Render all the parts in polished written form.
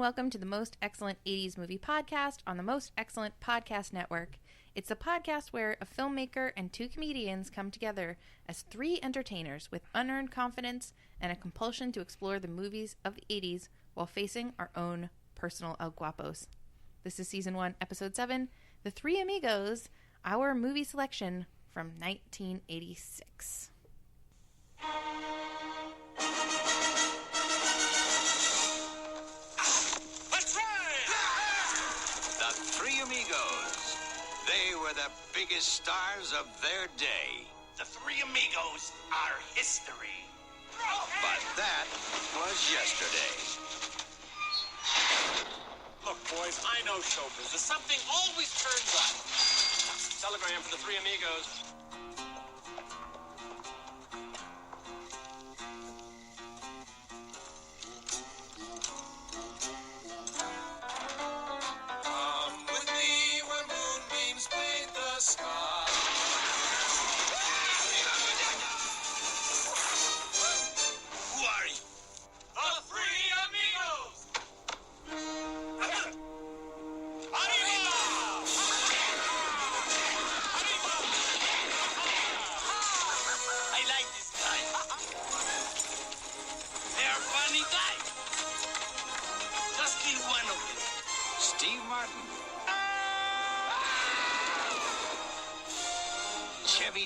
welcome to the Most Excellent 80s Movie Podcast on the Most Excellent Podcast Network. It's a podcast where a filmmaker and two comedians come together as three entertainers with unearned confidence and a compulsion to explore the movies of the 80s while facing our own personal El Guapos. This is Season 1, Episode 7, The Three Amigos, our movie selection from 1986. Three Amigos. They were the biggest stars of their day. The Three Amigos are history. But that was yesterday. Look, boys, I know show business. Something always turns up. Telegram for the Three Amigos.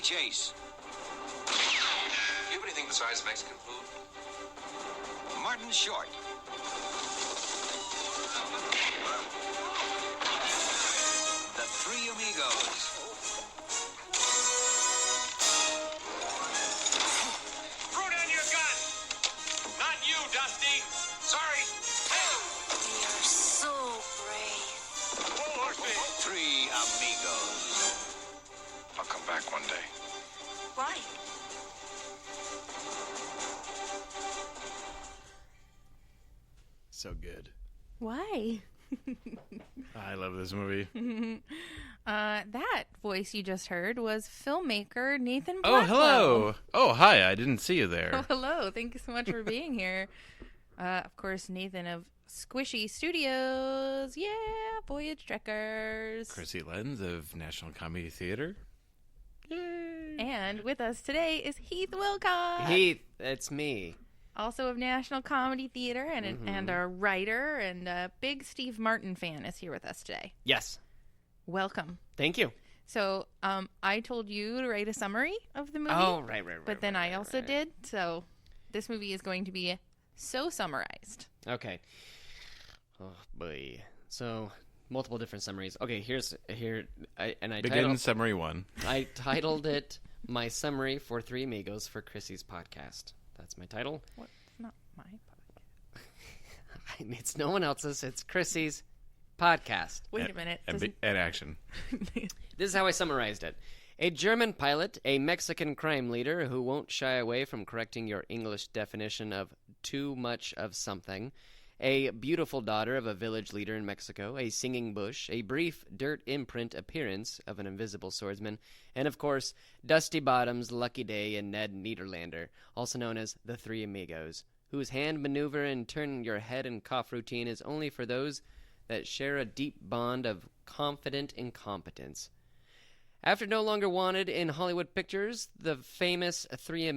Chase. Do you have anything besides Mexican food? Martin Short. The Three Amigos. Throw down your gun! Not you, Dusty! Sorry! Hey! They are so brave. Whoa, horseman! Three Amigos. I'll come back one day. Why? So good. Why? I love this movie. That voice you just heard was filmmaker Nathan Oh, Blackwell. hello. Oh, hi. I didn't see you there. Oh, hello. Thank you so much for being here. Of course, Nathan of Squishy Studios. Yeah, Voyage Trekkers. Chrissy Lenz of National Comedy Theater. Yay. And with us today is Heath Wilcox. Heath, it's me. Also of National Comedy Theater and our writer and a big Steve Martin fan is here with us today. Yes. Welcome. Thank you. So I told you to write a summary of the movie. Oh, right. But then I also did. So this movie is going to be so summarized. Okay. Oh, boy. So, multiple different summaries. Okay, I Begin summary 1. I titled it My Summary for Three Amigos for Chrissy's Podcast. That's my title. What? It's not my podcast. It's no one else's. It's Chrissy's podcast. Wait a minute. And action. This is how I summarized it. A German pilot, a Mexican crime leader who won't shy away from correcting your English definition of too much of something, a beautiful daughter of a village leader in Mexico, a singing bush, a brief dirt imprint appearance of an invisible swordsman, and of course, Dusty Bottoms, Lucky Day, and Ned Niederlander, also known as the Three Amigos, whose hand maneuver and turn your head and cough routine is only for those that share a deep bond of confident incompetence. After no longer wanted in Hollywood pictures, the once famous Three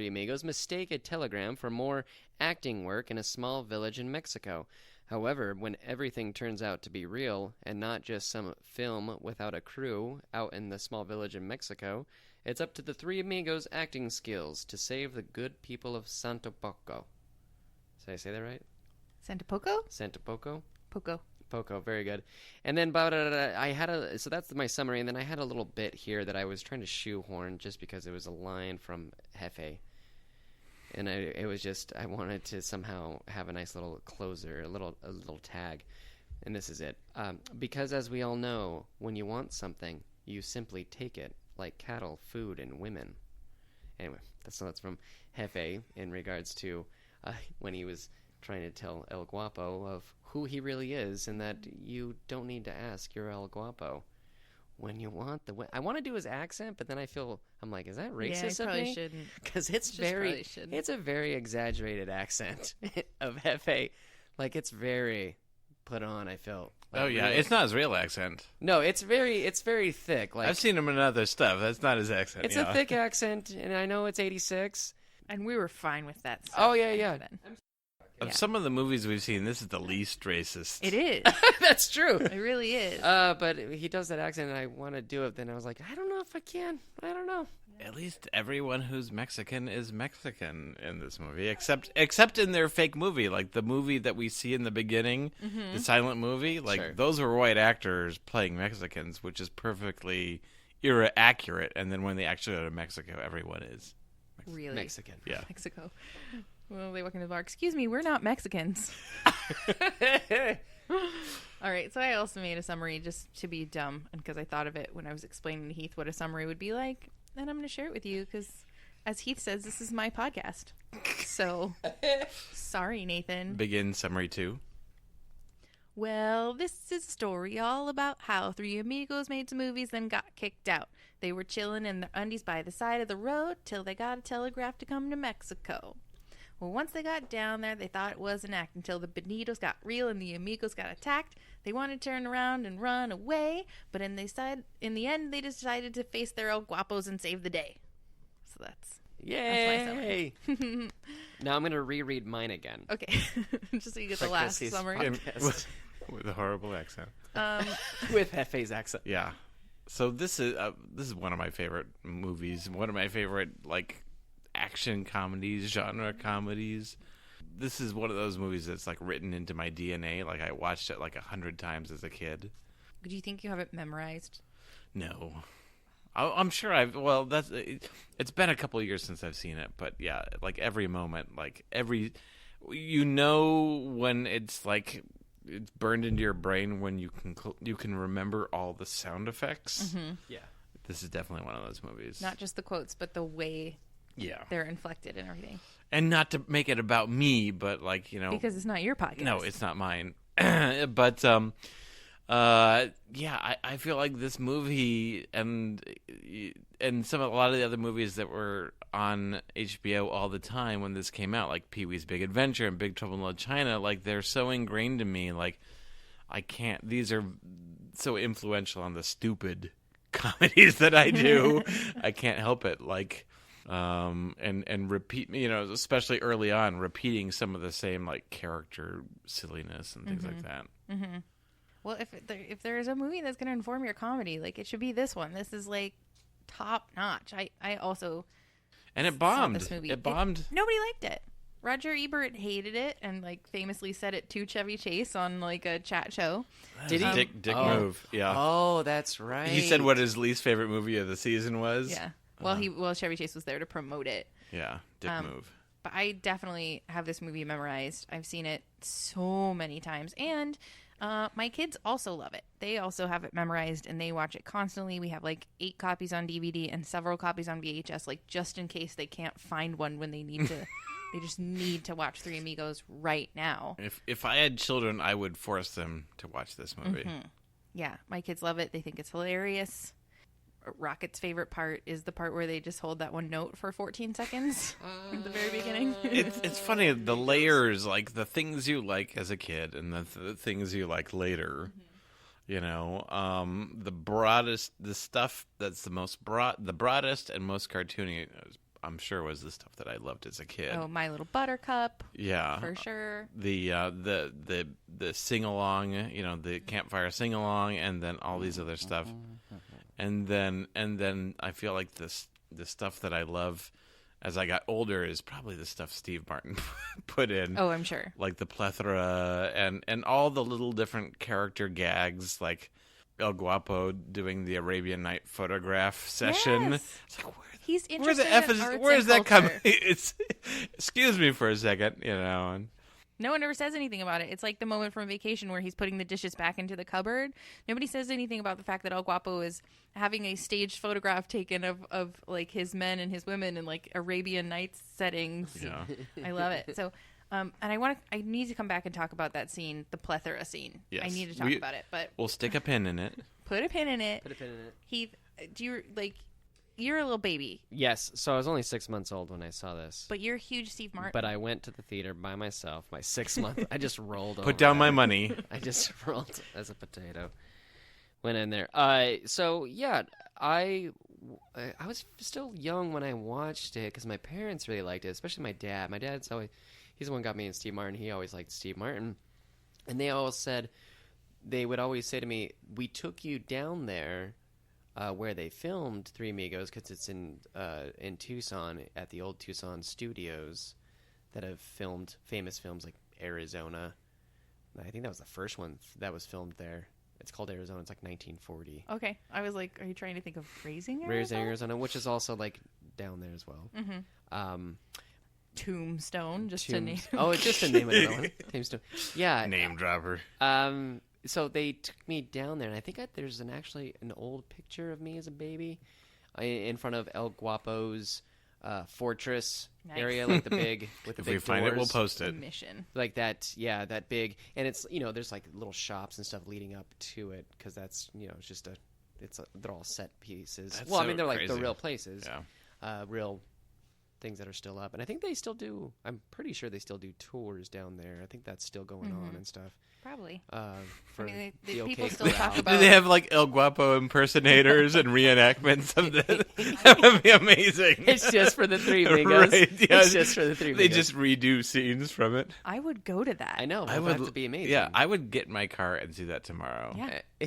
Amigos, mistake a telegram for more acting work in a small village in Mexico. However, when everything turns out to be real, and not just some film without a crew out in the small village in Mexico, it's up to the Three Amigos' acting skills to save the good people of Santo Poco. Did I say that right? Santa Poco? Santo Poco? Poco, very good. And then so that's my summary, and then I had a little bit here that I was trying to shoehorn just because it was a line from Jefe. And I wanted to somehow have a nice little closer, a little tag. And this is it. Because as we all know, when you want something, you simply take it, like cattle, food, and women. Anyway, that's from Jefe in regards to when he was trying to tell El Guapo of who he really is, and that you don't need to ask your El Guapo when you want the. I want to do his accent, but then I'm like, is that racist? Yeah, of probably me? shouldn't. Because it's a very exaggerated accent of Jefe. Like, it's very put on, I felt. Like, Oh yeah, really- it's not his real accent. No, it's very thick. Like, I've seen him in other stuff. That's not his accent. it's a thick accent, and I know it's 86. And we were fine with that stuff. Oh, yeah. back then. Of some of the movies we've seen, this is the least racist. It is. That's true. It really is. But he does that accent, and I want to do it. Then I was like, I don't know if I can. I don't know. At least everyone who's Mexican is Mexican in this movie, except in their fake movie, like the movie that we see in the beginning, the silent movie. Like Sure. those were white actors playing Mexicans, which is perfectly accurate. And then when they actually go to Mexico, everyone is. really. Mexican. Yeah. Mexico. Well, they walk into the bar. Excuse me, we're not Mexicans. All right, so I also made a summary just to be dumb, and because I thought of it when I was explaining to Heath what a summary would be like, and I'm going to share it with you because, as Heath says, this is my podcast. So, sorry, Nathan. Begin summary 2. Well, this is a story all about how three amigos made some movies then got kicked out. They were chilling in their undies by the side of the road till they got a telegraph to come to Mexico. Well, once they got down there, they thought it was an act until the Bonitos got real and the amigos got attacked. They wanted to turn around and run away, but in the end, they decided to face their old Guapos and save the day. So that's Yay! Now I'm going to reread mine again. okay. Just so you get the For last Chrissy's summary. podcast. With a horrible accent. With Hefe's accent. Yeah. So this is one of my favorite movies. One of my favorite action comedies, genre comedies. This is one of those movies that's written into my DNA. Like I watched it 100 times as a kid. Do you think you have it memorized? No. I'm sure it's been a couple of years since I've seen it, but yeah, every moment, when it's it's burned into your brain when you can remember all the sound effects. Mm-hmm. Yeah. This is definitely one of those movies. Not just the quotes, but the way they're inflected and everything. And not to make it about me, but Because it's not your podcast. no, it's not mine. But I feel like this movie and a lot of the other movies that were on HBO all the time when this came out, like Pee-wee's Big Adventure and Big Trouble in Little China, they're so ingrained in me. I can't. These are so influential on the stupid comedies that I do. I can't help it. And repeat, especially early on, repeating some of the same character silliness and things like that. Mm-hmm. Well, if there is a movie that's going to inform your comedy, it should be this one. This is top notch. I also And it saw bombed. this movie. It bombed. Nobody liked it. Roger Ebert hated it and famously said it to Chevy Chase on a chat show. Did he? Dick Oh. move. Yeah. Oh, that's right. He said what his least favorite movie of the season was. Yeah. Well, Chevy Chase was there to promote it. Yeah. Dick move. But I definitely have this movie memorized. I've seen it so many times. And my kids also love it. They also have it memorized, and they watch it constantly. We have 8 copies on DVD and several copies on VHS, just in case they can't find one when they need to. They just need to watch Three Amigos right now. If I had children, I would force them to watch this movie. Mm-hmm. Yeah, my kids love it. They think it's hilarious. Rocket's favorite part is the part where they just hold that one note for 14 seconds at the very beginning. It's funny, the layers, the things you like as a kid and the things you like later. The stuff that's the broadest and most cartoony, I'm sure, was the stuff that I loved as a kid. Oh, My Little Buttercup. Yeah, for sure. The sing along, the campfire sing along, and then all these other stuff, and then I feel like the stuff that I love as I got older is probably the stuff Steve Martin put in. Oh, I'm sure. The plethora and all the little different character gags, like El Guapo doing the Arabian Night photograph session. Yes. It's He's where the interested F in is? arts Where is and that coming? culture. It's excuse me for a second, and No one ever says anything about it. It's like the moment from Vacation where he's putting the dishes back into the cupboard. Nobody says anything about the fact that El Guapo is having a staged photograph taken of his men and his women in Arabian Nights settings. Yeah. I love it. So, and I need to come back and talk about that scene, the plethora scene. Yes. I need to talk about it, but we'll stick a pin in it. put a pin in it. Put a pin in it. Heath, do you you're a little baby, Yes, so I was only 6 months old when I saw this. but you're a huge Steve Martin. But I went to the theater by myself. My 6 month, I just rolled over. Put down my that. money. I just rolled as a potato. Went in there. So yeah, I was still young when I watched it because my parents really liked it, especially my dad. My dad's always, he's the one who got me in Steve Martin. He always liked Steve Martin, and they would always say to me, "We took you down there." Where they filmed Three Amigos, because it's in Tucson at the old Tucson studios that have filmed famous films like Arizona. I think that was the first one that was filmed there. It's called Arizona. It's like 1940. Okay, I was like, are you trying to think of Raising Arizona? Raising Arizona, which is also like down there as well. Tombstone, just to name. Oh, it's just a name of another one. Tombstone. Yeah. Name dropper. So they took me down there, and I think there's actually an old picture of me as a baby in front of El Guapos fortress area, like the big with the If big we find it, we'll doors. post it. Mission. Like that, yeah, that big, and it's there's like little shops and stuff leading up to it because that's it's just they're all set pieces. That's well, I so mean they're like the crazy. real places, Yeah. real things that are still up, and I think they still do. I'm pretty sure they still do tours down there. I think that's still going on and stuff. Probably. For the the people OK still talk crowd. about. Do they have like El Guapo impersonators and reenactments of this? That would be amazing. It's just for the Three Amigos. Right, yeah. It's just for the Three They Amigos. just redo scenes from it. I would go to that. I know. I That would have to be amazing. Yeah, I would get in my car and see that tomorrow. Yeah.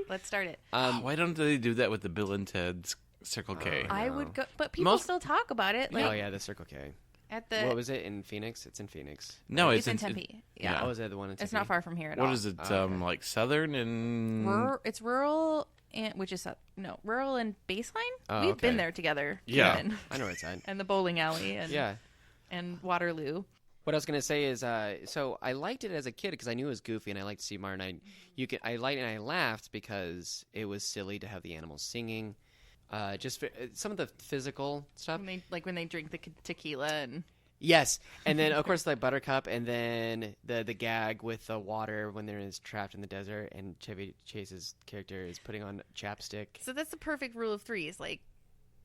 Let's start it. Why don't they do that with the Bill and Ted's Circle K? I would go, but people still talk about it. Like oh yeah, the Circle K. at the. What was it in Phoenix? It's in Phoenix. No, It's in Tempe. Yeah. Oh, is that the one in Tempe? It's not far from here at What all. is it? Like Southern and It's rural, and which is rural and Baseline. Oh, We've okay. been there together. Yeah. even. I know where it's at. And the bowling alley and Yeah. and Waterloo. What I was gonna say is, so I liked it as a kid because I knew it was goofy and I liked Steve Martin. I liked it and I laughed because it was silly to have the animals singing. Just for, some of the physical stuff. When they drink the tequila and Yes, and then of course like Buttercup, and then the gag with the water when they're trapped in the desert, and Chevy Chase's character is putting on chapstick. so that's the perfect rule of threes. Like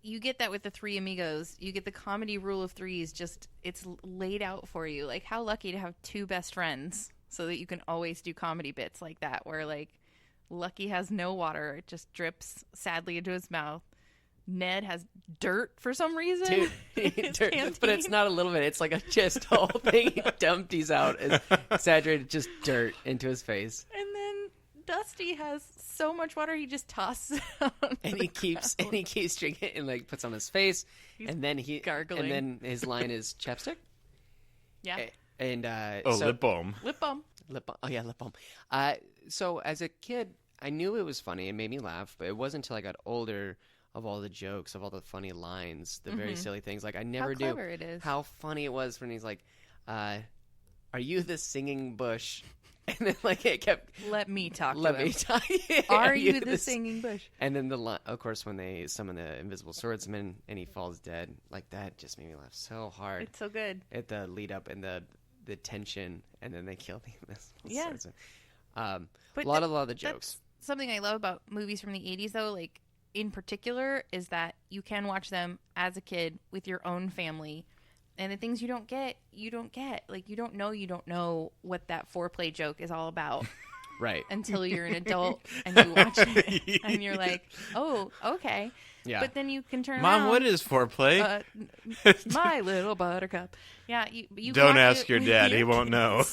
you get that with the Three Amigos. You get the comedy rule of threes. Just it's laid out for you. Like how lucky to have two best friends so that you can always do comedy bits like that. Where like Lucky has no water; it just drips sadly into his mouth. Ned has dirt for some reason. in his Dirt, but it's canteen. not a little bit. It's like a just whole thing he empties out as exaggerated, just dirt into his face, And then Dusty has so much water he just tosses it out. on and the he keeps ground. drinking it and like puts on his face, and then gargling. and then his line is chapstick, Yeah. and lip balm. Lip balm. lip balm. Oh yeah, lip balm. So as a kid, I knew it was funny. It made me laugh, but it wasn't until I got older. Of all the jokes, of all the funny lines, the very silly things. Like I never knew clever it is. how funny it was when he's like, "Are you the singing bush?" And then like it kept, Let me talk "Let to me him. talk." Are you the singing bush? And then of course, when they summon the invisible swordsman and he falls dead, like that just made me laugh so hard. It's so good. At the lead up and the tension, and then they kill the invisible Yeah. swordsman. But a lot of the jokes. That's something I love about movies from the 80s, though, like, in particular, is that you can watch them as a kid with your own family. And the things you don't get, you don't get. Like, you don't know what that foreplay joke is all about Right. until you're an adult and you watch it. And you're like, oh, okay. Yeah. But then you can turn Mom, around. what is foreplay? My little buttercup. Yeah, you Don't watch ask it your with dad; your he won't know.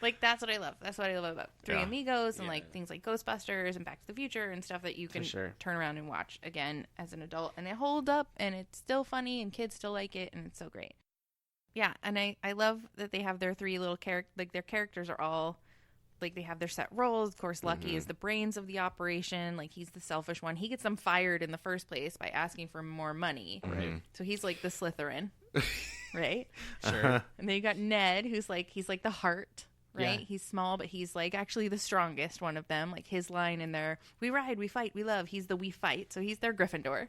Like, that's what I love. That's what I love about Three Yeah. Amigos and, like, things like Ghostbusters and Back to the Future and stuff that you can sure. turn around and watch again as an adult. And it holds up, and it's still funny, and kids still like it, and it's so great. Yeah, and I love that they have their three little characters. Like, their characters are all, like, they have their set roles. Of course, Lucky is the brains of the operation. Like, he's the selfish one. He gets them fired in the first place by asking for more money. Right. So he's, like, the Slytherin, right? Sure. And then you got Ned, he's like the heart, right? Yeah. He's small, but he's like actually the strongest one of them. Like his line in there, we ride, we fight, we love. He's the we fight. So he's their Gryffindor.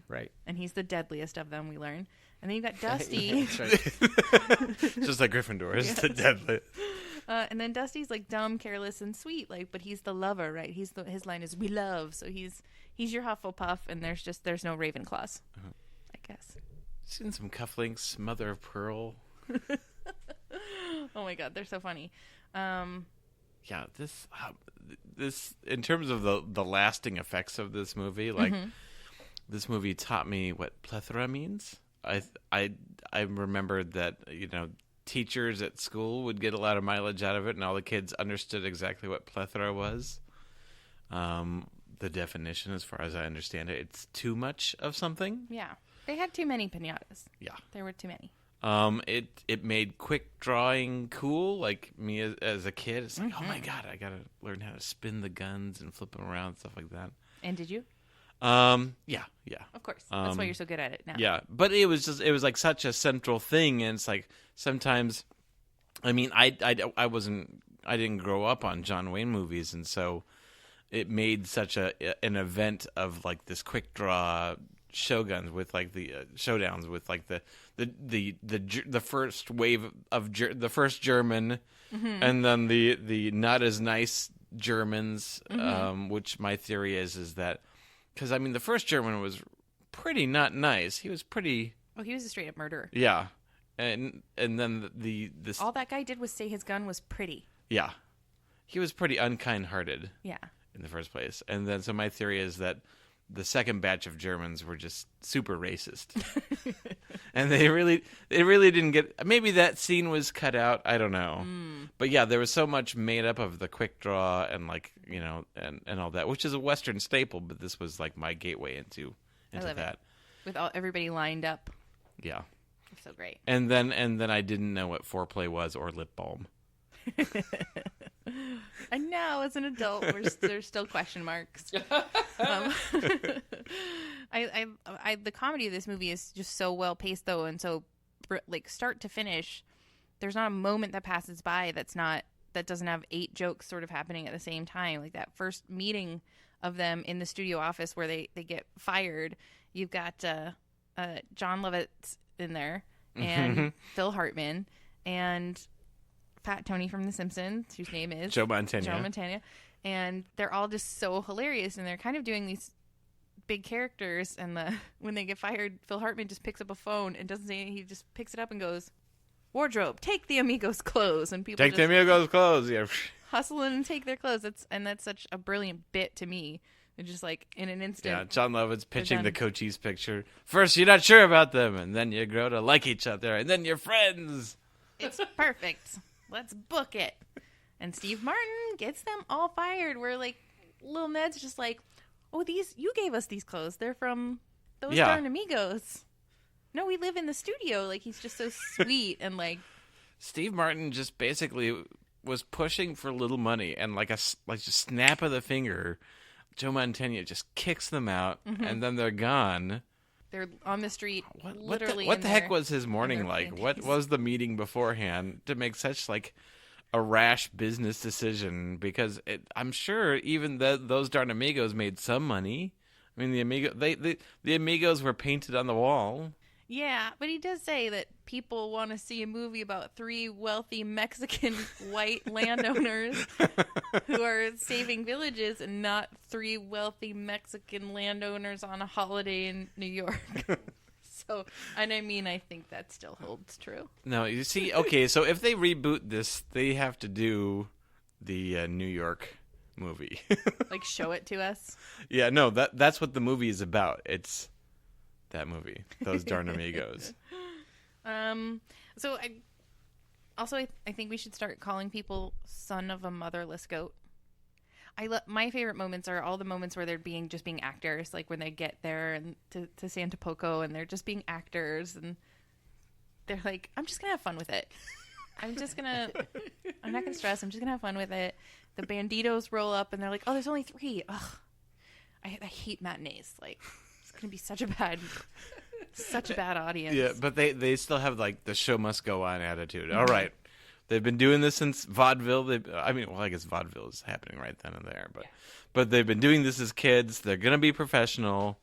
Right. And he's the deadliest of them, we learn. And then you got Dusty. That's right. Just like Gryffindor is the deadly. And then Dusty's like dumb, careless, and sweet. Like, but he's the lover, right? His line is "We love," so he's your Hufflepuff, and there's no Ravenclaws, I guess. Seen some cufflinks, mother of pearl. Oh my god, they're so funny. Yeah, this in terms of the lasting effects of this movie, like this movie taught me what plethora means. I remembered that, teachers at school would get a lot of mileage out of it, and all the kids understood exactly what plethora was. The definition, as far as I understand it, it's too much of something. Yeah, they had too many pinatas. Yeah, there were too many. It made quick drawing cool. Like me as a kid, it's like, oh my god, I gotta learn how to spin the guns and flip them around, stuff like that. And did you? Yeah. Of course, that's why you're so good at it now. Yeah, but it was like such a central thing, and it's like sometimes, I mean, I didn't grow up on John Wayne movies, and so it made such an event of like this quick draw showguns with like the showdowns with like the first wave of the first German, and then the not as nice Germans, which my theory is that, because I mean the first German was pretty not nice. He was pretty. Oh, he was a straight up murderer. Yeah, and then this all that guy did was say his gun was pretty. Yeah, he was pretty unkind-hearted. Yeah. In the first place, and then so my theory is that the second batch of Germans were just super racist, and they really didn't get. Maybe that scene was cut out. I don't know, but yeah, there was so much made up of the quick draw and like and all that, which is a Western staple. But this was like my gateway into that. It. With everybody lined up. Yeah, it's so great. And then I didn't know what foreplay was or lip balm. And now, as an adult, there's still question marks. The comedy of this movie is just so well paced, though, and so like start to finish, there's not a moment that passes by that doesn't have 8 jokes sort of happening at the same time. Like that first meeting of them in the studio office where they get fired. You've got John Lovitz in there and Phil Hartman and Fat Tony from The Simpsons, whose name is Joe Montana. And they're all just so hilarious, and they're kind of doing these big characters. And when they get fired, Phil Hartman just picks up a phone and doesn't say anything. He just picks it up and goes, "Wardrobe, take the Amigos' clothes," and people take the Amigos' clothes. Yeah, hustle in and take their clothes. That's such a brilliant bit to me. It's just like in an instant. Yeah, John Lovitz pitching the Cochise picture. First, you're not sure about them, and then you grow to like each other, and then you're friends. It's perfect. Let's book it. And Steve Martin gets them all fired. Where like little Ned's just like, "Oh, you gave us these clothes. They're from those darn Amigos." No, we live in the studio. Like he's just so sweet and like. Steve Martin just basically was pushing for little money, and like just snap of the finger, Joe Montana just kicks them out, and then they're gone. They're on the street, literally. What the heck was his morning like? What was the meeting beforehand to make such like a rash business decision? Because I'm sure even those darn Amigos made some money. I mean, the Amigos were painted on the wall. Yeah, but he does say that people want to see a movie about 3 wealthy Mexican white landowners who are saving villages, and not 3 wealthy Mexican landowners on a holiday in New York. So, and I mean, I think that still holds true. No, you see, okay, so if they reboot this, they have to do the New York movie. Like, show it to us? Yeah, no, that's what the movie is about. It's that movie, those darn Amigos. So I think we should start calling people son of a motherless goat. My favorite moments are all the moments where they're being actors, like when they get there and to Santa Poco and they're just being actors, and they're like, I'm just gonna have fun with it. I'm not gonna stress. I'm just gonna have fun with it. The banditos roll up and they're like, oh, there's only 3. Ugh, I hate matinees. Like, it's gonna be such a bad audience. Yeah, but they still have like the show must go on attitude. All right, they've been doing this since vaudeville. I guess vaudeville is happening right then and there, but they've been doing this as kids. They're gonna be professional.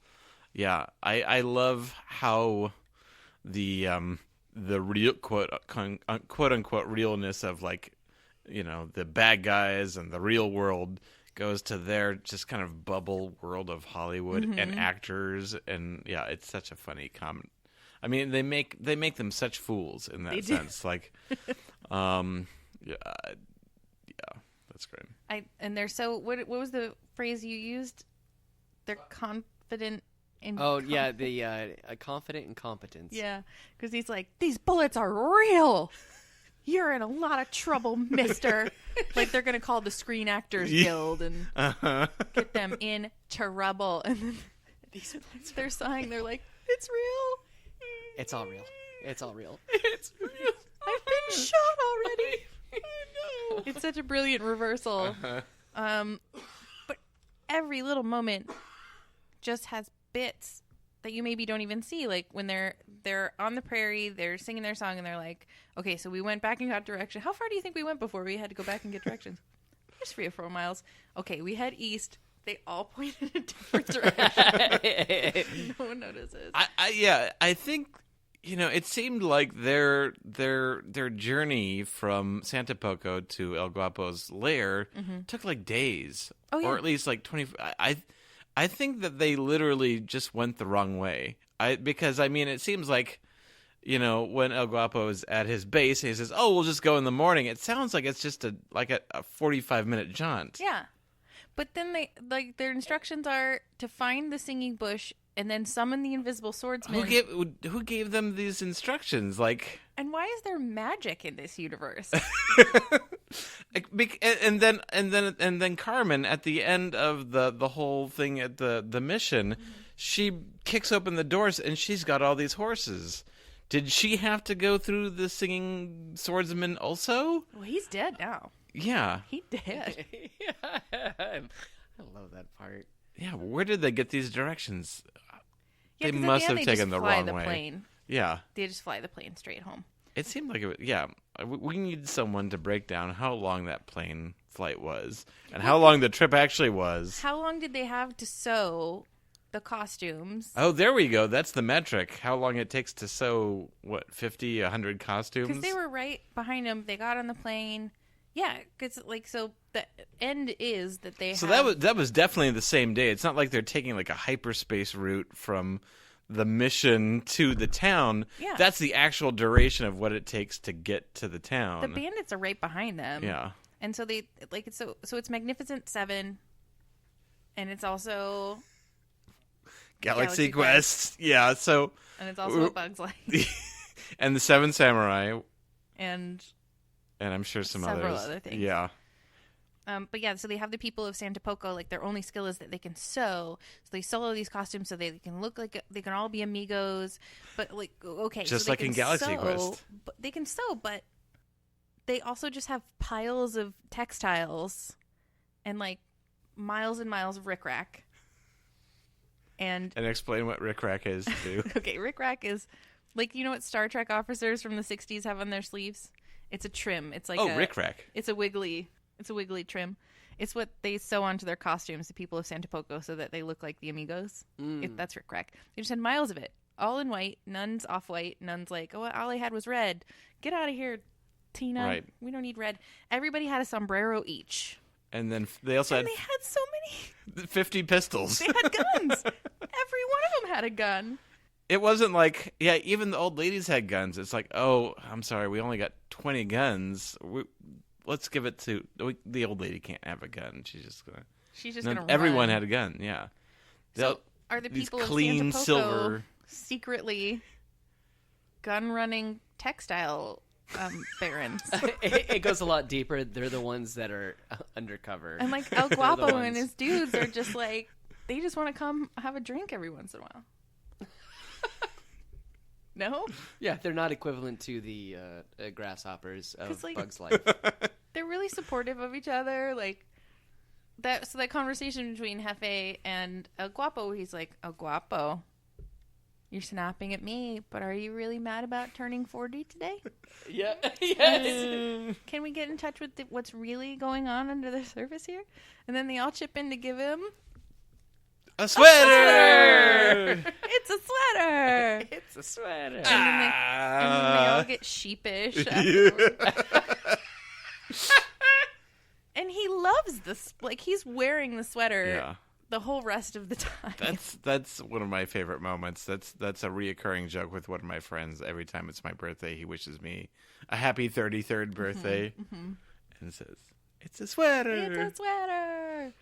Yeah, I love how the real quote unquote realness of like the bad guys and the real world goes to their just kind of bubble world of Hollywood and actors, and it's such a funny comment. I mean, they make them such fools in that sense. Like, that's great. And they're so. What was the phrase you used? They're confident in. Oh yeah, the confident incompetence. Yeah, because he's like, these bullets are real. You're in a lot of trouble, mister. Like, they're going to call the Screen Actors Guild and get them in trouble. And then they're sighing. They're like, it's real. It's all real. It's all real. It's real. I've been shot already. I know. It's such a brilliant reversal. But every little moment just has bits that you maybe don't even see. Like, when they're on the prairie, they're singing their song, and they're like, okay, so we went back and got direction. How far do you think we went before we had to go back and get directions? Just 3 or 4 miles. Okay, we head east. They all point in a different direction. No one notices. I think, it seemed like their journey from Santa Poco to El Guapo's lair took like days. Oh, yeah. Or at least like 20. I think that they literally just went the wrong way. Because it seems like, when El Guapo is at his base and he says, "Oh, we'll just go in the morning." It sounds like it's just a 45-minute jaunt. Yeah. But then their instructions are to find the singing bush and then summon the invisible swordsman. Who gave them these instructions? Like, and why is there magic in this universe? and then Carmen at the end of the whole thing at the mission, she kicks open the doors and she's got all these horses. Did she have to go through the singing swordsman also? Well, he's dead now. Yeah. He did. I love that part. Yeah, where did they get these directions? Yeah, they 'cause at must the end have they taken just the fly wrong the way. Plane. Yeah. They just fly the plane straight home. It seemed like we need someone to break down how long that plane flight was and how long the trip actually was. How long did they have to sew the costumes? Oh, there we go. That's the metric. How long it takes to sew, 50, 100 costumes? Because they were right behind them. They got on the plane. Yeah, because so the end is that they. So have... that was definitely the same day. It's not like they're taking like a hyperspace route from the mission to the town. Yeah. That's the actual duration of what it takes to get to the town. The bandits are right behind them. Yeah. And so they so it's Magnificent Seven, and it's also Galaxy Quest. Yeah. So. And it's also a Bug's Life. And the Seven Samurai. And I'm sure several others. other things. Yeah. But yeah, so they have the people of Santa Poco, like their only skill is that they can sew. So they sew all these costumes so they can look like they can all be amigos. But like, okay, just so like in Galaxy Quest, but they can sew, but they also just have piles of textiles and like miles and miles of rickrack. And explain what rickrack is too. Okay, rickrack is like, what Star Trek officers from the 60s have on their sleeves? It's a trim. It's like rickrack. It's a wiggly trim. It's what they sew onto their costumes, the people of Santa Poco, so that they look like the amigos. That's rickrack. They just had miles of it, all in white. None's off-white. None's like, oh, all I had was red. Get out of here, Tina. Right. We don't need red. Everybody had a sombrero each. And then they also And they had so many. 50 pistols. They had guns. Every one of them had a gun. It wasn't like, even the old ladies had guns. It's like, oh, I'm sorry, we only got 20 guns. Let's give it to the old lady. Can't have a gun. She's just gonna. Everyone had a gun. Yeah. So are the these people of clean Santa Poco silver secretly gun-running textile barons? It goes a lot deeper. They're the ones that are undercover. And like El Guapo and his dudes are just like, they just want to come have a drink every once in a while. No? Yeah, they're not equivalent to the grasshoppers of like, Bug's Life. They're really supportive of each other. Like that. So that conversation between Jefe and El Guapo, he's like, El Guapo, you're snapping at me, but are you really mad about turning 40 today? Yeah. Yes. Can we get in touch with what's really going on under the surface here? And then they all chip in to give him a sweater. It's a sweater. It's a sweater. And then they all get sheepish. Afterwards. like he's wearing the sweater Yeah. the whole rest of the time. That's one of my favorite moments. That's a reoccurring joke with one of my friends. Every time it's my birthday, he wishes me a happy 33rd birthday, and says, "It's a sweater." It's a sweater.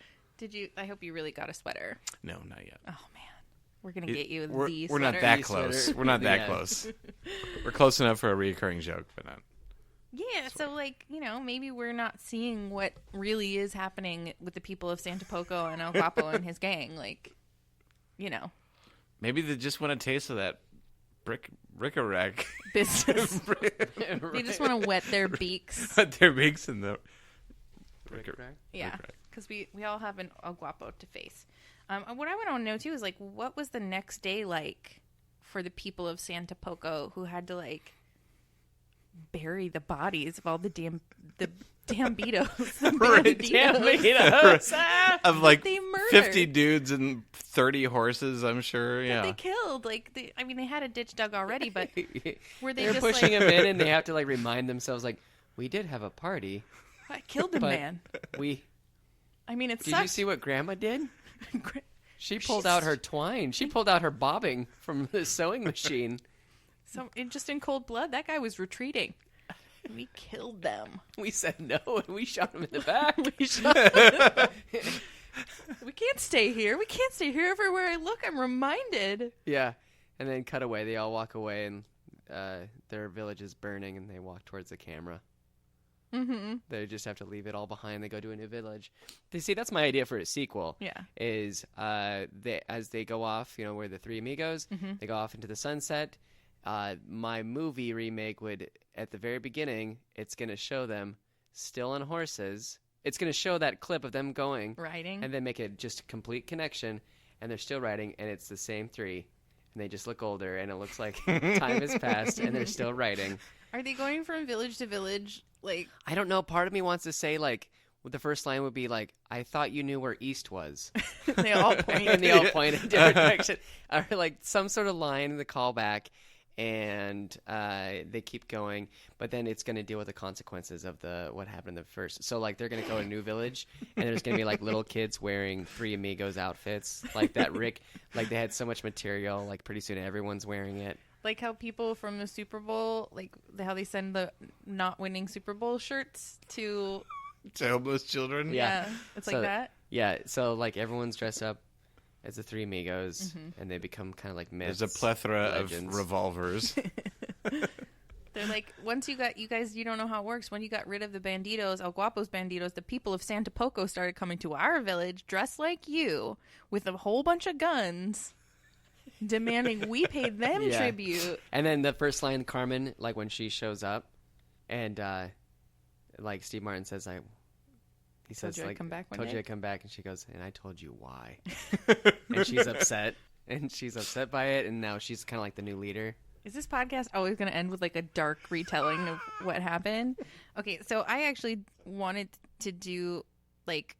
I hope you really got a sweater. No, not yet. Oh man, we're gonna get you We're the not sweater. that The close. sweater. We're not that Yeah. close. We're close enough for a reoccurring joke, but not. Yeah, so like, maybe we're not seeing what really is happening with the people of Santa Poco and El Guapo and his gang. Like, Maybe they just want a taste of that bric-a-brac. business. They just want to wet their beaks. Put their beaks in the Bric-a-brac? Yeah, because we all have an El Guapo to face. What I want to know, too, is, like, what was the next day like for the people of Santa Poco who had to, like, bury the bodies of all the Dambitos. of like They murdered. 50 dudes and 30 horses, I'm sure. That Yeah. they killed. Like, they had a ditch dug already, but were they They're just pushing like, him in, and they have to like remind themselves, like, we did have a party. I killed the But- man. We I mean, it did sucks. you see what Grandma did? She pulled She's- out her twine. She pulled out her bobbing from the sewing machine. Just in cold blood, that guy was retreating. We killed them. We said no, and we shot him in the back. We can't stay here. We can't stay here. Everywhere I look, I'm reminded. Yeah, and then cut away. They all walk away, and their village is burning, and they walk towards the camera. Mm-hmm. They just have to leave it all behind. They go to a new village. They see that's my idea for a sequel. Yeah. Is as they go off, we're the Three Amigos. Mm-hmm. They go off into the sunset. My movie remake would, at the very beginning, it's going to show them still on horses. It's going to show that clip of them going, Riding. and then make it just a complete connection, and they're still riding, and it's the same three, and they just look older, and it looks like time has passed, and they're still riding. Are they going from village to village? Like, I don't know. Part of me wants to say, like, the first line would be like, "I thought you knew where east was," they all point. and they all point in a different direction, or like some sort of line in the callback. And they keep going, but then it's going to deal with the consequences of what happened in the first. So, like, they're going to go to a new village, and there's going to be, like, little kids wearing Three Amigos outfits. Like that Rick, like, they had so much material, like, pretty soon everyone's wearing it. Like how people from the Super Bowl, like how they send the not winning Super Bowl shirts to... To homeless children. Yeah. It's So- like that. Yeah, so, like, everyone's dressed up as the Three Amigos, and they become kind of like myths. There's a plethora legends. of revolvers. They're like, once you guys, you don't know how it works. When you got rid of the banditos, El Guapos banditos, the people of Santa Poco started coming to our village dressed like you with a whole bunch of guns, demanding we pay them Yeah. tribute. And then the first line, Carmen, like when she shows up, and like Steve Martin says, he says, you I'd like, come back one told you day." I'd come back, and she goes, and I told you why. And she's upset, by it, and now she's kind of like the new leader. Is this podcast always going to end with like a dark retelling of what happened? Okay, so I actually wanted to do like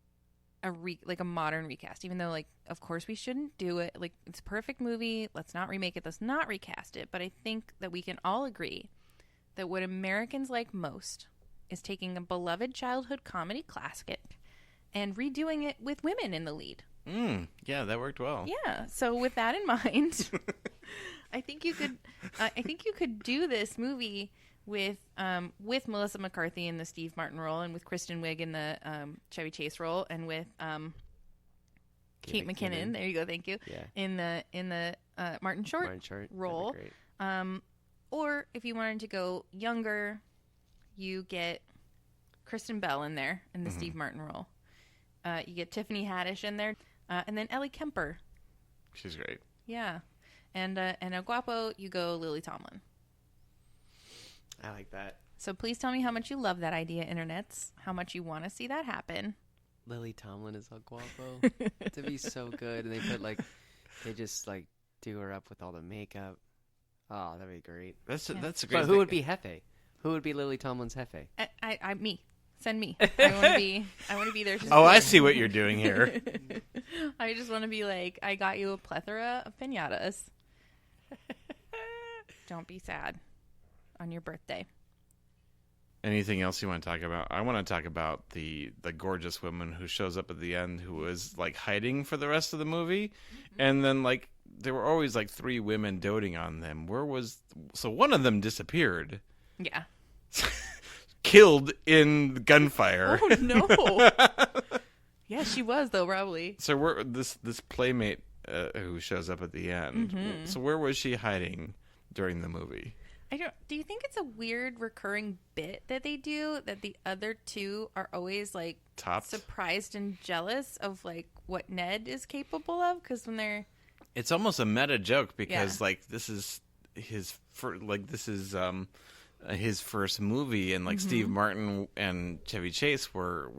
a modern recast, even though like of course we shouldn't do it. Like it's a perfect movie. Let's not remake it. Let's not recast it. But I think that we can all agree that what Americans like most is taking a beloved childhood comedy classic and redoing it with women in the lead. Yeah, that worked well. Yeah. So with that in mind, I think you could do this movie with Melissa McCarthy in the Steve Martin role, and with Kristen Wiig in the Chevy Chase role, and with Kate McKinnon. There you go. Thank you. Yeah. In the Martin Short role. That'd be great. Or if you wanted to go younger, you get Kristen Bell in there in the Steve Martin role. You get Tiffany Haddish in there, and then Ellie Kemper. She's great. Yeah, and El Guapo, you go Lily Tomlin. I like that. So please tell me how much you love that idea, internets. How much you want to see that happen. Lily Tomlin is El Guapo. To be so good, and they just like do her up with all the makeup. Oh, that'd be great. That's a great. But who would be Hefe? Who would be Lily Tomlin's Hefe? I me. Send me. I want to be there. Oh, I see what you're doing here. I just want to be like, I got you a plethora of piñatas. Don't be sad on your birthday. Anything else you want to talk about? I want to talk about the gorgeous woman who shows up at the end, who was like hiding for the rest of the movie, and then like there were always like 3 women doting on them. So one of them disappeared, Yeah. killed in gunfire. Oh no. Yeah, she was though, probably. So this playmate who shows up at the end. Mm-hmm. So where was she hiding during the movie? Do you think it's a weird recurring bit that they do that the other 2 are always like Topped? surprised and jealous of like what Ned is capable of? Because when they're It's almost a meta joke because Yeah. like this is his his first movie, and like Steve Martin and Chevy Chase were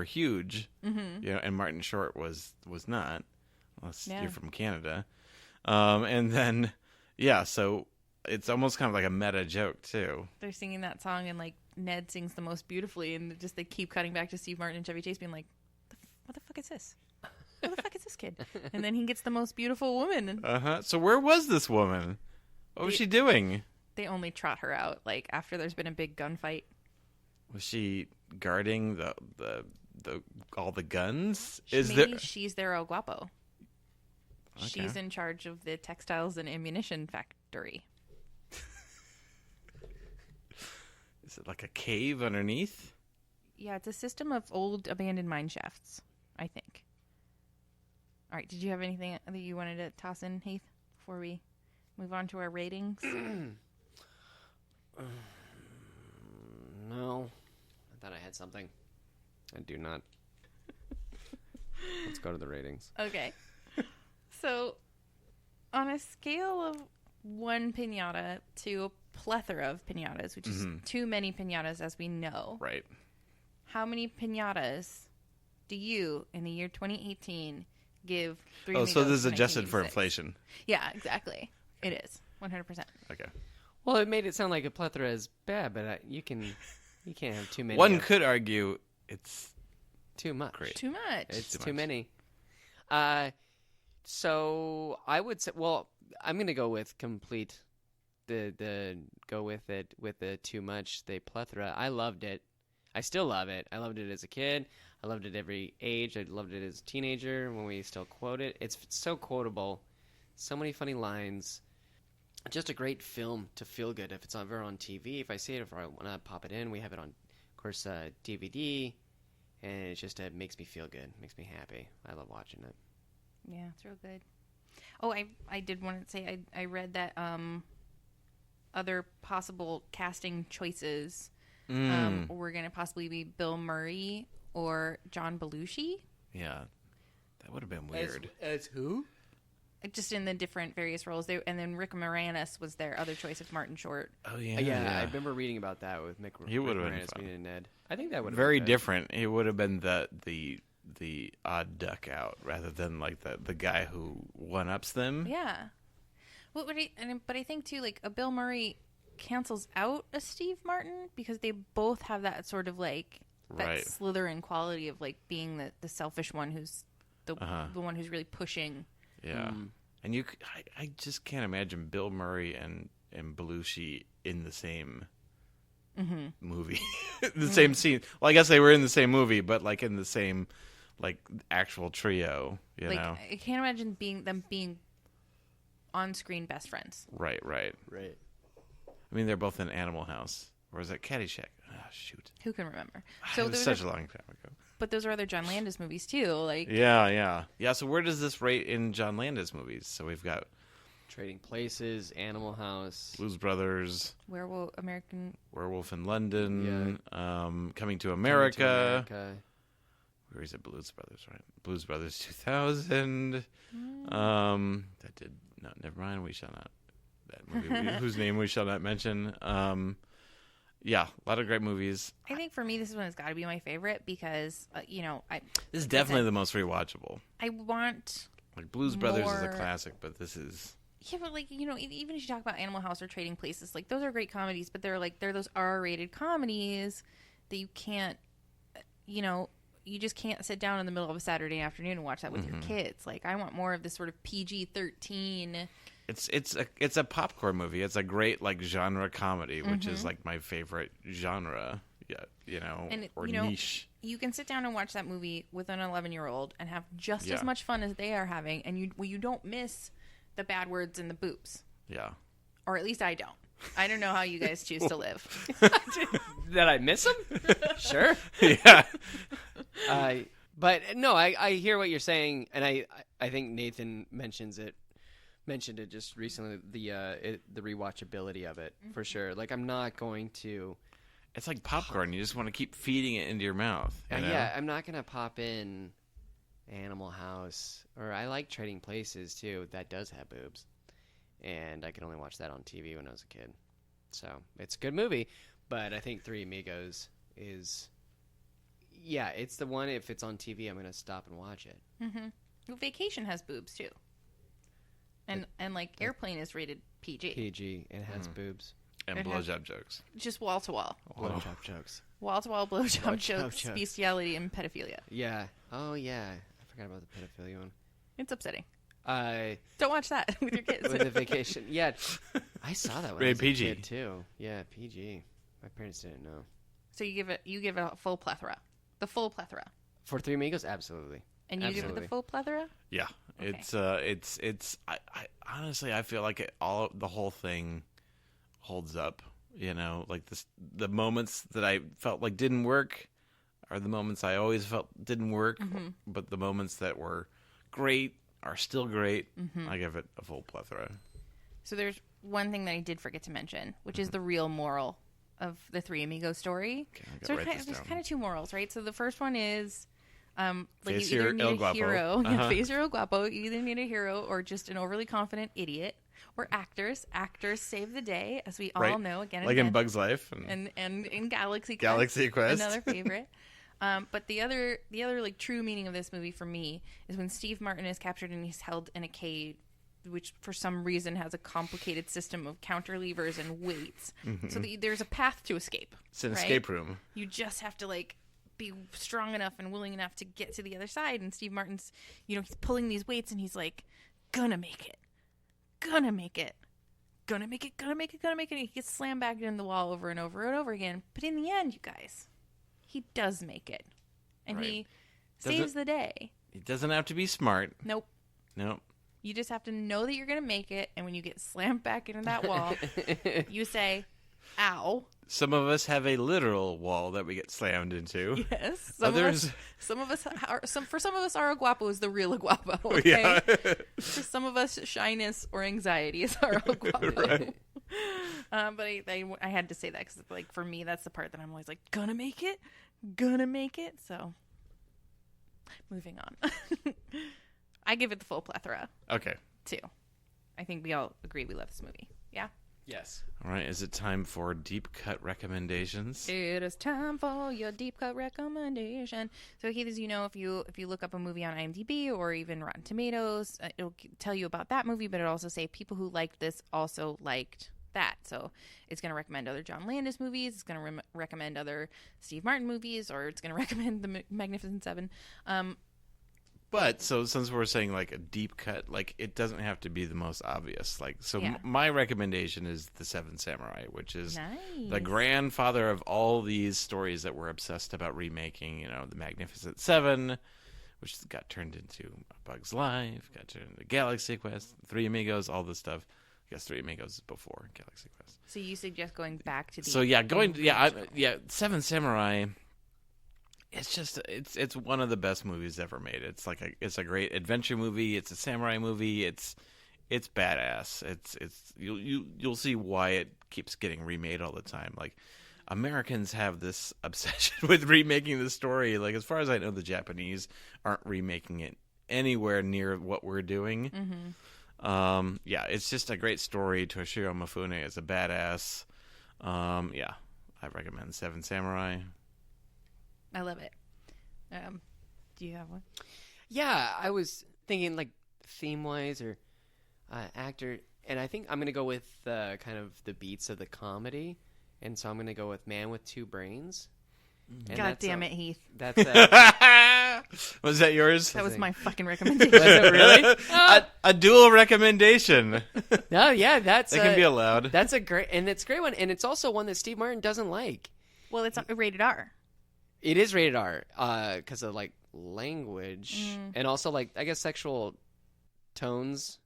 huge, and Martin Short was not, unless Yeah. you're from Canada, and then so it's almost kind of like a meta joke too. they're singing that song and like Ned sings the most beautifully, and just they keep cutting back to Steve Martin and Chevy Chase being like, "What the fuck is this? Who the fuck is this kid?" And then he gets the most beautiful woman, and So where was this woman? What was she doing? they only trot her out like after there's been a big gunfight. Was she guarding the all the guns? Maybe she's their El Guapo. She's in charge of the textiles and ammunition factory. Is it like a cave underneath? Yeah, it's a system of old abandoned mine shafts, I think. All right, did you have anything that you wanted to toss in, Heath, before we move on to our ratings? No. I thought I had something. I do not. Let's go to the ratings. Okay. So, on a scale of 1 piñata to a plethora of piñatas, which is too many piñatas as we know, Right. how many piñatas do you, in the year 2018, give Three Oh, Amigos so this is in adjusted for 1986? inflation. Yeah, exactly. It is 100%. Okay. Well, it made it sound like a plethora is bad, but you can't have too many. One of- could argue it's too much. Great. Too much. It's Too too much. many. So I would say, well, I'm gonna go with complete. Go with it with the too much. The plethora. I loved it. I still love it. I loved it as a kid. I loved it every age. I loved it as a teenager when we still quote it. It's so quotable. So many funny lines. Just a great film to feel good. If it's ever on TV, if I see it, if I want to pop it in, we have it on, of course, DVD, and it makes me feel good, makes me happy. I love watching it. Yeah, it's real good. Oh, I did want to say I read that other possible casting choices were going to possibly be Bill Murray or John Belushi. yeah. That would have been weird. As who? Just in the different various roles. And then Rick Moranis was their other choice of Martin Short. Oh yeah. Yeah, I remember reading about that with Mick. He would have been Moranis fun. being Ned. I think that would have Very been good. different. He would have been the odd duck out rather than like the guy who one ups them. Yeah. Well, but I think too, like a Bill Murray cancels out a Steve Martin because they both have that sort of like that Right. Slytherin quality of like being the selfish one who's the one who's really pushing. Yeah. And I just can't imagine Bill Murray and Belushi in the same movie, the same scene. Well, I guess they were in the same movie, but like in the same like actual trio. You Like know. I can't imagine them being on screen best friends. Right. Right. I mean, they're both in Animal House, or is that Caddyshack? Ah, shoot. Who can remember? So it was those such are- a long time ago. but those are other John Landis movies too. Like Yeah. So where does this rate in John Landis movies? So we've got Trading Places, Animal House. Blues Brothers, Werewolf in London, Coming to America. Where is it? Blues Brothers, right? Blues Brothers 2000. That did no. Never mind. We shall not. That movie, whose name we shall not mention. Yeah, a lot of great movies. I think for me, this one has got to be my favorite because This is definitely the most rewatchable. I want. Like Blues Brothers is a more- classic, but this is Yeah, but like even if you talk about Animal House or Trading Places, like those are great comedies, but they're those R-rated comedies that you can't, you just can't sit down in the middle of a Saturday afternoon and watch that with your kids. Like I want more of this sort of PG-13. It's a popcorn movie. It's a great like genre comedy, which is like my favorite genre. Yeah, And or you know, niche. you can sit down and watch that movie with an 11-year-old and have just as much fun as they are having, and you don't miss the bad words and the boobs. Yeah. Or at least I don't. I don't know how you guys choose to live. That I miss them? Sure. Yeah. But no, I hear what you're saying, and I think Nathan mentioned it just recently, the rewatchability of it, for sure. Like, I'm not going to... It's like popcorn. You just want to keep feeding it into your mouth. You know? Yeah, I'm not going to pop in Animal House, or I like Trading Places, too. That does have boobs. And I could only watch that on TV when I was a kid. So, it's a good movie, but I think Three Amigos is... Yeah, it's the one, if it's on TV, I'm going to stop and watch it. Well, Vacation has boobs, too. And like, Airplane is rated PG. PG, it has boobs. And blowjob jokes. Just wall-to-wall. Blowjob jokes. Wall-to-wall blowjob Blowjob jokes, jokes. bestiality, and pedophilia. Yeah. Oh, yeah. I forgot about the pedophilia one. It's upsetting. Don't Don't watch that with your kids. with the Vacation. Yeah, I saw that when I Rated was a PG. kid, too. Yeah, PG. My parents didn't know. So you give it a full plethora. The full plethora. For Three Amigos, absolutely. And you give it Absolutely. the full plethora? Yeah. Okay. It's I honestly I feel like the whole thing holds up. You know, like the moments that I felt like didn't work are the moments I always felt didn't work, but the moments that were great are still great. I give it a full plethora. So there's one thing that I did forget to mention, which is the real moral of the Three Amigos story. Okay, I gotta So write this there's down. kind of two morals, right? So the first one is like Face you either your need El a Guapo. hero, Uh-huh. face your El Guapo. You either need a hero or just an overly confident idiot. Or actors. Actors save the day, as we all Right. know again and Like again. in Bug's Life and in Galaxy Quest. Galaxy Quest. Another favorite. But the other like true meaning of this movie for me is when Steve Martin is captured and he's held in a cage, which for some reason has a complicated system of counter levers and weights. So there's a path to escape. It's an right? escape room. You just have to like be strong enough and willing enough to get to the other side. And Steve Martin's, he's pulling these weights and he's like, gonna make it. Gonna make it. Gonna make it. Gonna make it. Gonna make it. And he gets slammed back into the wall over and over and over again. But in the end, you guys, he does make it. And Right. he Doesn't- saves the day. It doesn't have to be smart. Nope. Nope. You just have to know that you're going to make it. And when you get slammed back into that wall, you say, ow. Some of us have a literal wall that we get slammed into. Yes. Others- For some of us, our Guapo is the real Guapo. Okay? Yeah. For some of us, shyness or anxiety is our Guapo. Right. But I had to say that because, like, for me, that's the part that I'm always like, gonna make it. So, moving on. I give it the full plethora, Okay. too. I think we all agree we love this movie. Yeah? Yes. All right. Is it time for deep cut recommendations? It is time for your deep cut recommendation. So, Keith, as you know, if you look up a movie on IMDb or even Rotten Tomatoes, it'll tell you about that movie, but it'll also say people who liked this also liked that. So it's going to recommend other John Landis movies. It's going to recommend other Steve Martin movies, or it's going to recommend the Magnificent Seven. But so since we're saying like a deep cut, like it doesn't have to be the most obvious. Like so, Yeah. my recommendation is The Seven Samurai, which is Nice. the grandfather of all these stories that we're obsessed about remaking. You know, The Magnificent Seven, which got turned into A Bug's Life, got turned into Galaxy Quest, Three Amigos, all this stuff. I guess Three Amigos is before Galaxy Quest. So you suggest going back to the So yeah, Seven Samurai. It's just it's one of the best movies ever made. It's a great adventure movie. It's a samurai movie. It's badass. You'll see why it keeps getting remade all the time. Like Americans have this obsession with remaking the story. Like as far as I know, the Japanese aren't remaking it anywhere near what we're doing. Mm-hmm. Yeah, it's just a great story. Toshiro Mifune is a badass. Yeah, I recommend Seven Samurai. I love it. Do you have one? Yeah, I was thinking like theme-wise or actor, and I think I'm going to go with kind of the beats of the comedy, and so I'm going to go with Man with Two Brains. And God that's damn it, Heath. That's Was that yours? That was my fucking recommendation. Was it really? A dual recommendation. No, yeah, that can be allowed. That's a great one, and it's also one that Steve Martin doesn't like. Well, it's rated R. It is rated R because of like language and also like I guess sexual tones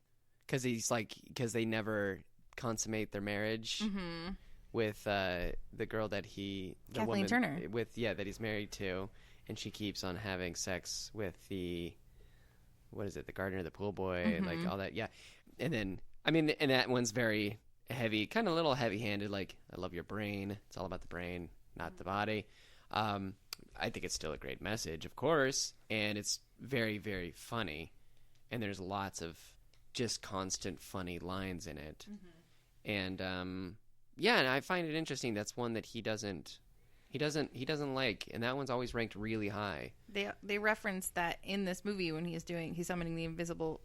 because they never consummate their marriage with the girl that Kathleen Turner that he's married to, and she keeps on having sex with the gardener, the pool boy, and like all that, and then and that one's very heavy, kind of a little heavy-handed, like I love your brain, it's all about the brain, not the body. I think it's still a great message, of course, and it's very, very funny, and there's lots of just constant funny lines in it, and and I find it interesting. That's one that he doesn't like, and that one's always ranked really high. They reference that in this movie when he's summoning the invisible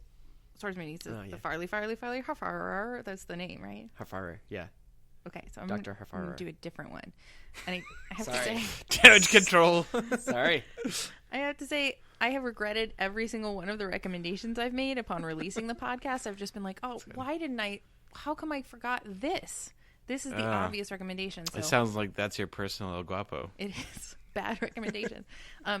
swordsman. He says the Farley Harfarer. That's the name, right? Harfarer, yeah. Okay, so I'm Dr. going to do a different one. And I have to say... Damage control. Sorry. I have to say, I have regretted every single one of the recommendations I've made upon releasing the podcast. I've just been like, how come I forgot this? This is the obvious recommendation. So it sounds like that's your personal El Guapo. it is. Bad recommendation.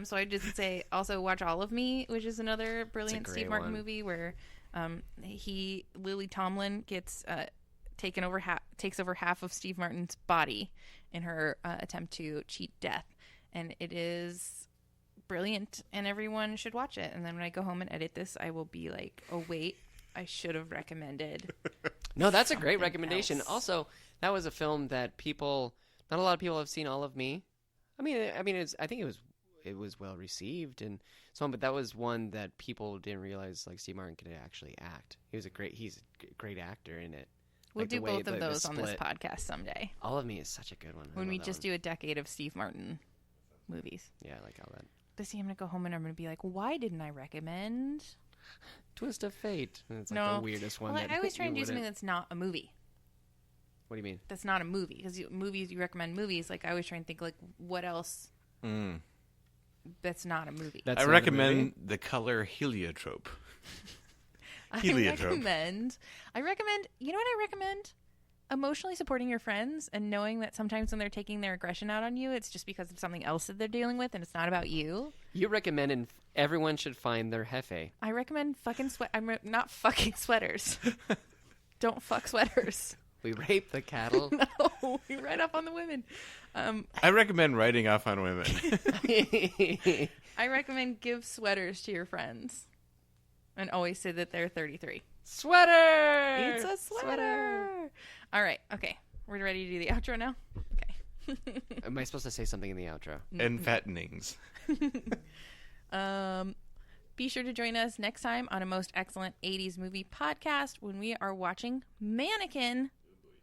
So I just say, also watch All of Me, which is another brilliant Steve Martin movie where Lily Tomlin gets... takes over half of Steve Martin's body in her attempt to cheat death, and it is brilliant, and everyone should watch it. And then when I go home and edit this, I will be like, oh wait, I should have recommended. No, that's a great recommendation. Also, that was a film that not a lot of people have seen. All of Me. I think it was well received and so on, but that was one that people didn't realize like Steve Martin could actually act. He's a great actor in it. We'll Like do both of those on this podcast someday. All of Me is such a good one. When we just do a decade of Steve Martin movies. Yeah, I like all that. But see, I'm going to go home and I'm going to be like, why didn't I recommend Twist of Fate? And it's no. like the weirdest one. Well, I always try and do something that's not a movie. What do you mean? That's not a movie. Because you recommend movies. Like, I always try and think, like, what else that's not a movie. I recommend The Color Heliotrope. Heliotrope. I recommend, you know what I recommend? Emotionally supporting your friends and knowing that sometimes when they're taking their aggression out on you, it's just because of something else that they're dealing with and it's not about you. You recommend everyone should find their jefe. I recommend not fucking sweaters. Don't fuck sweaters. We rape the cattle. No, we ride off on the women. I recommend riding off on women. I recommend give sweaters to your friends. And always say that they're 33. Sweater! It's a sweater! All right. Okay. We're ready to do the outro now? Okay. Am I supposed to say something in the outro? And fattenings. Be sure to join us next time on a Most Excellent 80s Movie podcast when we are watching Mannequin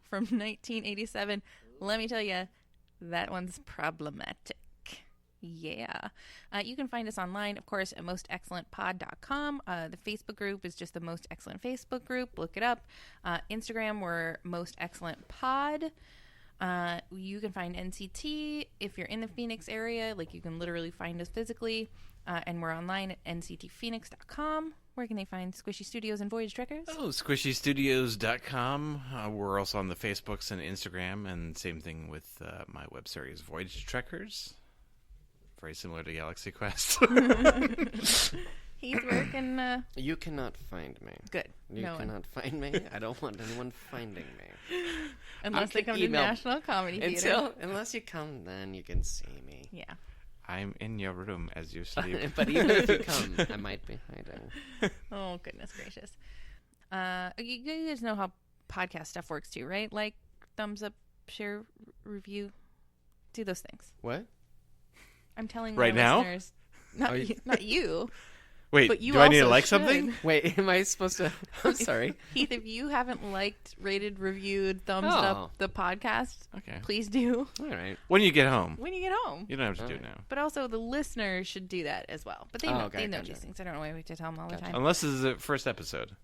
from 1987. Let me tell you, that one's problematic. Yeah. You can find us online, of course, at mostexcellentpod.com. The Facebook group is just the Most Excellent Facebook group. Look it up. Instagram, we're Most Excellent Pod. You can find NCT if you're in the Phoenix area. Like, you can literally find us physically. And we're online at nctphoenix.com. Where can they find Squishy Studios and Voyage Trekkers? Oh, squishystudios.com. We're also on the Facebooks and Instagram, and same thing with my web series, Voyage Trekkers. Very similar to Galaxy Quest. Heath, where can... You cannot find me. Good. You cannot find me. I don't want anyone finding me. Unless they come to National Comedy Theater. Unless you come, then you can see me. Yeah. I'm in your room as you sleep. But even if you come, I might be hiding. Oh, goodness gracious. You guys know how podcast stuff works too, right? Like, thumbs up, share, review. Do those things. What? I'm telling right my now? listeners. Not you. Wait, but you do I need to also like should. something? Wait, am I supposed to? I'm sorry. Heath, if you haven't liked, rated, reviewed, thumbs up the podcast, okay, please do. All right. When you get home. When you get home. You don't have to do it now. But also, the listeners should do that as well. But they know these things. I don't know why we have to tell them all the time. Unless this is the first episode.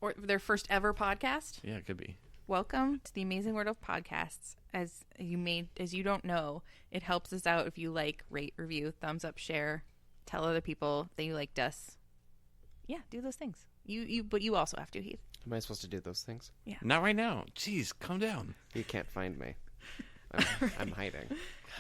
Or their first ever podcast. Yeah, it could be. Welcome to the amazing world of podcasts. As you don't know, it helps us out if you like, rate, review, thumbs up, share, tell other people that you liked us. Yeah, do those things. But you also have to, Heath. Am I supposed to do those things? Yeah. Not right now. Jeez, calm down. You can't find me. I'm hiding.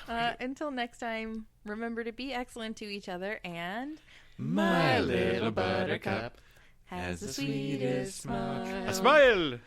Until next time, remember to be excellent to each other, and My little buttercup has the sweetest smile. A smile!